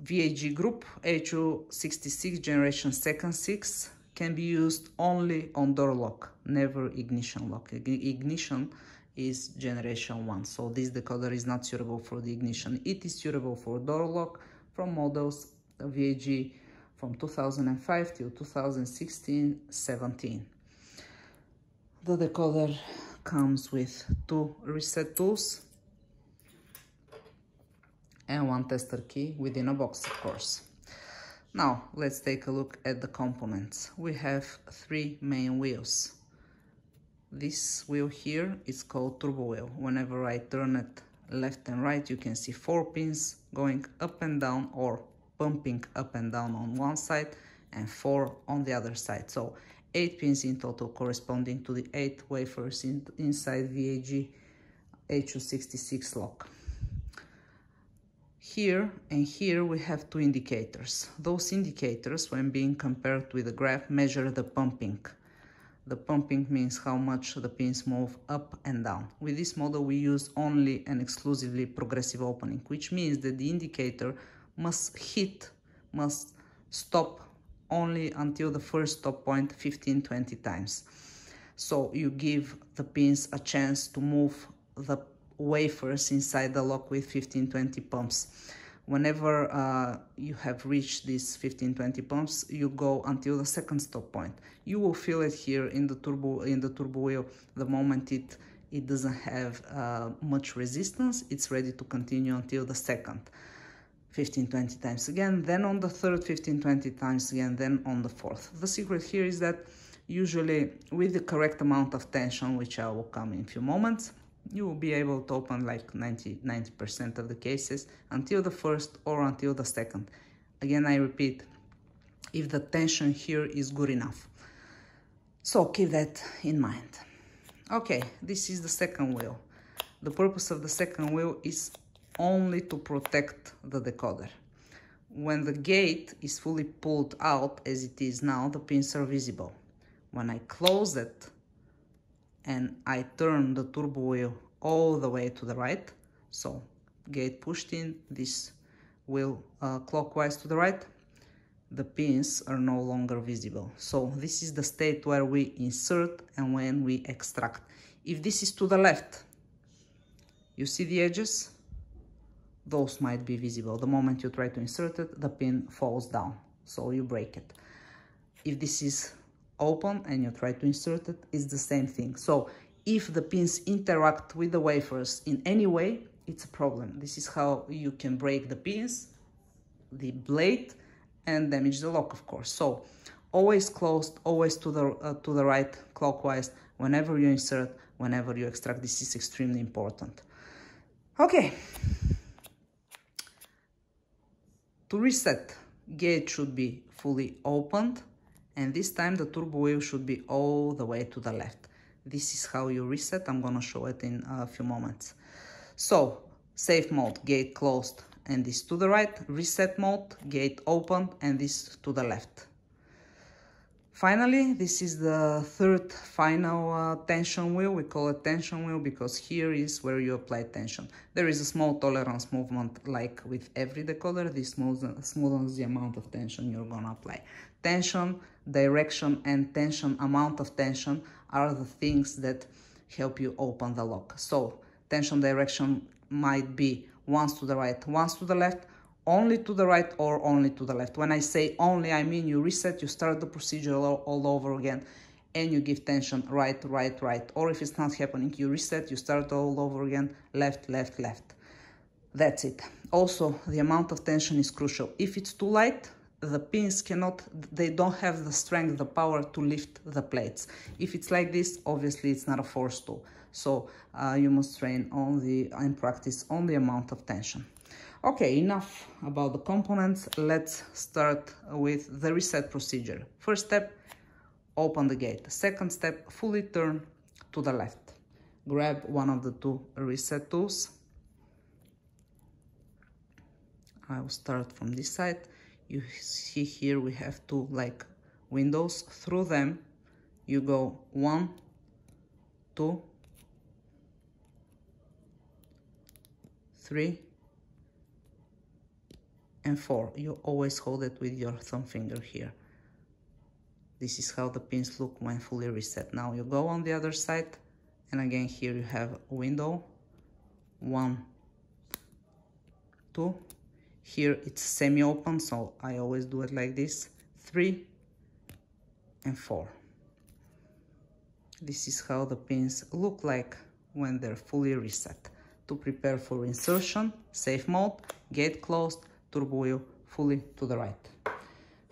VAG group HU66 generation second 6 can be used only on door lock, never ignition lock. Ignition is generation 1, so this decoder is not suitable for the ignition. It is suitable for door lock from models VAG from 2005 till 2016-17. The decoder comes with 2 reset tools and 1 tester key within a box, of course. Now, let's take a look at the components. We have 3 main wheels. This wheel here is called turbo wheel. Whenever I turn it left and right, you can see 4 pins going up and down or pumping up and down on one side and 4 on the other side. So 8 pins in total, corresponding to the 8 wafers inside VAG HU66 lock. Here and here we have 2 indicators. Those indicators, when being compared with the graph, measure the pumping. The pumping means how much the pins move up and down. With this model we use only and exclusively progressive opening, which means that the indicator must stop only until the first stop point 15-20 times. So you give the pins a chance to move the wafers inside the lock with 15-20 pumps. Whenever you have reached these 15-20 pumps, you go until the second stop point. You will feel it here in the turbo wheel. The moment it doesn't have much resistance, it's ready to continue until the second 15-20 times again, then on the third 15-20 times again, then on the fourth. The secret here is that usually with the correct amount of tension, which I will come in a few moments, you will be able to open like 90% of the cases until the first or until the second. Again, I repeat, if the tension here is good enough. So keep that in mind. Okay, this is the second wheel. The purpose of the second wheel is only to protect the decoder. When the gate is fully pulled out, as it is now, the pins are visible. When I close it and I turn the turbo wheel all the way to the right, so gate pushed in, this wheel clockwise to the right, the pins are no longer visible. So this is the state where we insert and when we extract. If this is to the left, you see the edges? Those might be visible. The moment you try to insert it, the pin falls down, so you break it. If this is open and you try to insert it, it's the same thing. So if the pins interact with the wafers in any way, it's a problem. This is how you can break the pins, the blade, and damage the lock, of course. So always closed, always to the right, clockwise, whenever you insert, whenever you extract. This is extremely important. Okay. To reset, gate should be fully opened, and this time the turbo wheel should be all the way to the left. This is how you reset. I'm gonna show it in a few moments. So, safe mode, gate closed, and this to the right. Reset mode, gate open, and this to the left. Finally, this is the third final tension wheel. We call it tension wheel because here is where you apply tension. There is a small tolerance movement, like with every decoder. This smoothens the amount of tension you're gonna apply. Tension, direction, and tension, amount of tension are the things that help you open the lock. So tension direction might be once to the right, once to the left, only to the right, or only to the left. When I say only, I mean you reset, you start the procedure all over again, and you give tension right, right, right. Or if it's not happening, you reset, you start all over again, left, left, left. That's it. Also, the amount of tension is crucial. If it's too light, the pins they don't have the strength, the power to lift the plates. If it's like this, obviously it's not a force tool. So you must train on and practice on the amount of tension. Okay, enough about the components. Let's start with the reset procedure. First step, open the gate. Second step, fully turn to the left. Grab one of the 2 reset tools. I will start from this side. You see here we have 2 like windows. Through them you go 1, 2, 3, and 4. You always hold it with your thumb finger here. This is how the pins look when fully reset. Now you go on the other side, and again here you have a window. 1, 2. Here it's semi-open, so I always do it like this. 3 and 4. This is how the pins look like when they're fully reset. To prepare for insertion, safe mode, gate closed, turbo wheel fully to the right.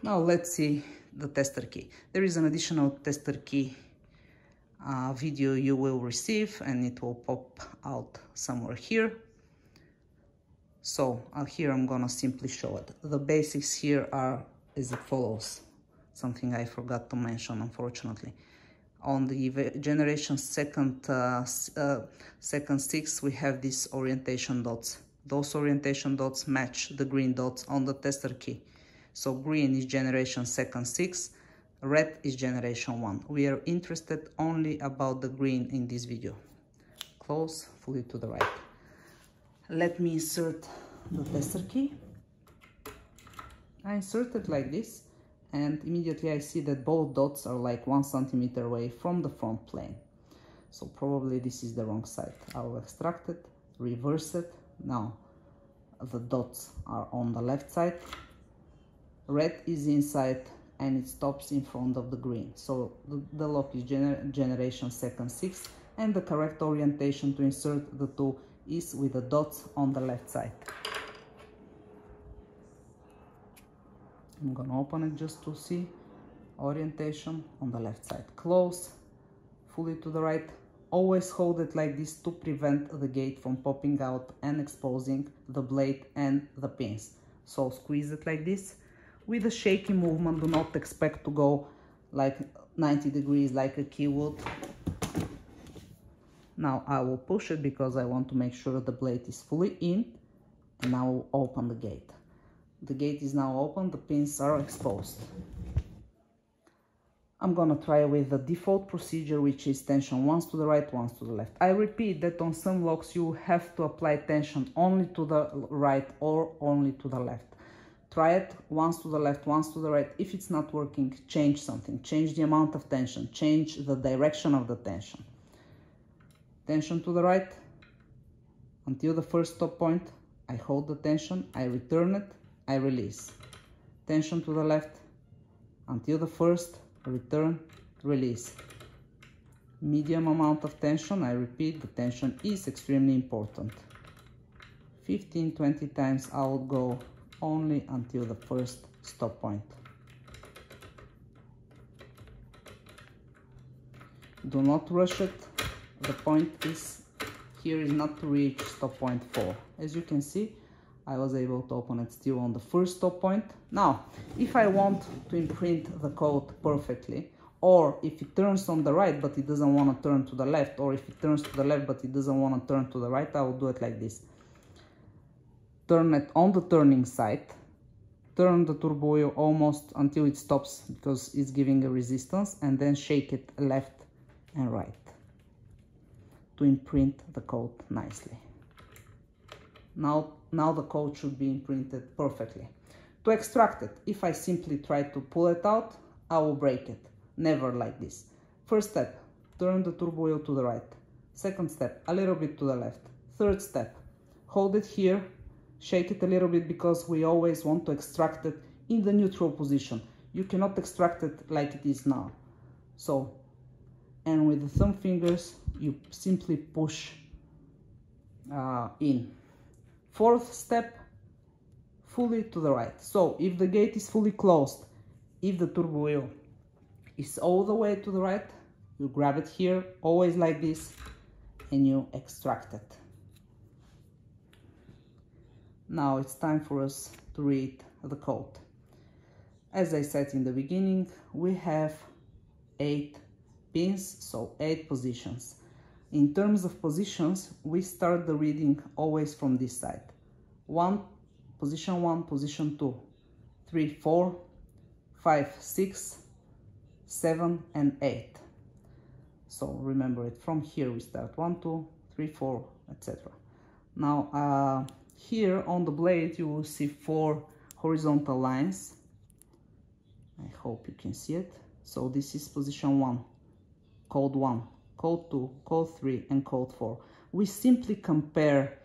Now let's see the tester key. There is an additional tester key video you will receive, and it will pop out somewhere here. So here I'm gonna simply show it. The basics here are as it follows. Something I forgot to mention, unfortunately. On the generation second 6, we have these orientation dots. Those orientation dots match the green dots on the tester key. So green is generation second 6, red is generation 1. We are interested only about the green in this video. Close, fully to the right. Let me insert the tester key. I insert it like this, and immediately I see that both dots are like 1 centimeter away from the front plane. So probably this is the wrong side. I will extract it, reverse it. Now the dots are on the left side. Red is inside and it stops in front of the green. So the lock is generation second 6, and the correct orientation to insert the two is with the dots on the left side. I'm gonna open it just to see orientation on the left side. Close, fully to the right. Always hold it like this to prevent the gate from popping out and exposing the blade and the pins. So squeeze it like this. With a shaky movement, do not expect to go like 90 degrees like a key would. Now I will push it because I want to make sure the blade is fully in, and I will open the gate. The gate is now open, the pins are exposed. I'm gonna try with the default procedure, which is tension once to the right, once to the left. I repeat that on some locks you have to apply tension only to the right or only to the left. Try it once to the left, once to the right. If it's not working, change something. Change the amount of tension, change the direction of the tension. Tension to the right until the first stop point. I hold the tension, I return it, I release. Tension to the left until the first, return, release. Medium amount of tension. I repeat, the tension is extremely important. 15-20 times I will go only until the first stop point. Do not rush it. The point is here is not to reach stop point 4. As you can see, I was able to open it still on the first stop point. Now, if I want to imprint the code perfectly, or if it turns on the right but it doesn't want to turn to the left, or if it turns to the left but it doesn't want to turn to the right, I will do it like this. Turn it on the turning side, turn the turbo wheel almost until it stops because it's giving a resistance, and then shake it left and right to imprint the code nicely. Now the code should be imprinted perfectly. To extract it, if I simply try to pull it out, I will break it. Never like this. First step, turn the turbo wheel to the right. Second step, a little bit to the left. Third step, hold it here, shake it a little bit because we always want to extract it in the neutral position. You cannot extract it like it is now. So, and with the thumb fingers, you simply push in. Fourth step, fully to the right. So if the gate is fully closed, if the turbo wheel is all the way to the right, you grab it here, always like this, and you extract it. Now it's time for us to read the code. As I said in the beginning, we have 8 pins, so 8 positions. In terms of positions, we start the reading always from this side. Position 1, position 2, 3, 4, 5, 6, 7, and 8. So remember it, from here we start 1, 2, 3, 4, etc. Now here on the blade you will see 4 horizontal lines. I hope you can see it. So this is position 1, code 1, code 2, code 3, and code 4. We simply compare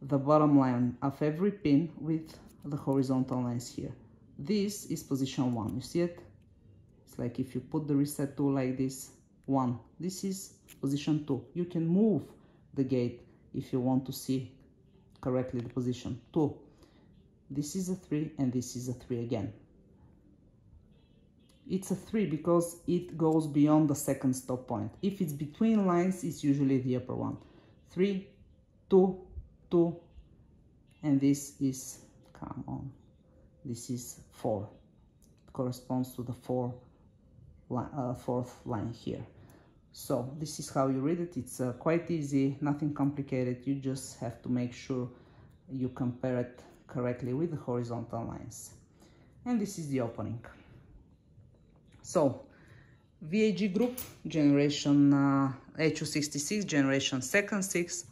the bottom line of every pin with the horizontal lines here. This is position 1, you see it? It's like if you put the reset tool like this, 1. This is position 2. You can move the gate if you want to see correctly the position. 2. This is a 3 and this is a 3 again. It's a 3 because it goes beyond the second stop point. If it's between lines, it's usually the upper one. 3, 2, 2, and this is, come on, this is 4. It corresponds to the fourth line here. So this is how you read it. It's quite easy, nothing complicated. You just have to make sure you compare it correctly with the horizontal lines. And this is the opening. So VAG group, generation HU66, generation second 6,